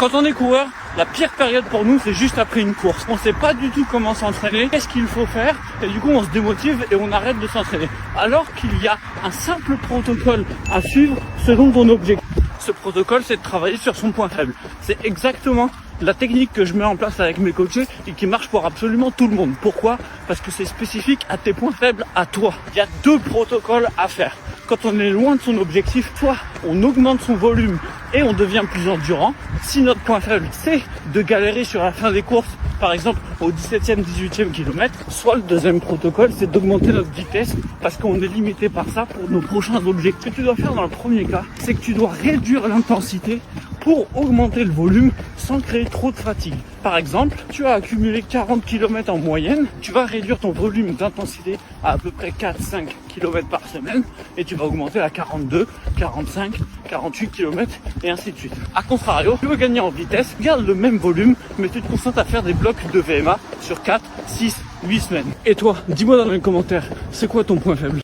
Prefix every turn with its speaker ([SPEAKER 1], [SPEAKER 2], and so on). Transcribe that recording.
[SPEAKER 1] Quand on est coureur, la pire période pour nous, c'est juste après une course. On sait pas du tout comment s'entraîner, qu'est-ce qu'il faut faire, et du coup on se démotive et on arrête de s'entraîner. Alors qu'il y a un simple protocole à suivre selon ton objectif. Ce protocole, c'est de travailler sur son point faible. C'est exactement la technique que je mets en place avec mes coachés et qui marche pour absolument tout le monde. Pourquoi ? Parce que c'est spécifique à tes points faibles, à toi. Il y a 2 protocoles à faire. Quand on est loin de son objectif, soit on augmente son volume et on devient plus endurant. Si notre point faible, c'est de galérer sur la fin des courses, par exemple au 17e, 18e kilomètre, soit le deuxième protocole, c'est d'augmenter notre vitesse parce qu'on est limité par ça pour nos prochains objectifs. Ce que tu dois faire dans le premier cas, c'est que tu dois réduire l'intensité pour augmenter le volume sans créer trop de fatigue. Par exemple, tu as accumulé 40 km en moyenne, tu vas réduire ton volume d'intensité à peu près 4-5 km par semaine et tu vas augmenter à 42, 45, 48 km et ainsi de suite. A contrario, tu veux gagner en vitesse, garde le même volume, mais tu te concentres à faire des blocs de VMA sur 4, 6, 8 semaines. Et toi, dis-moi dans les commentaires, c'est quoi ton point faible ?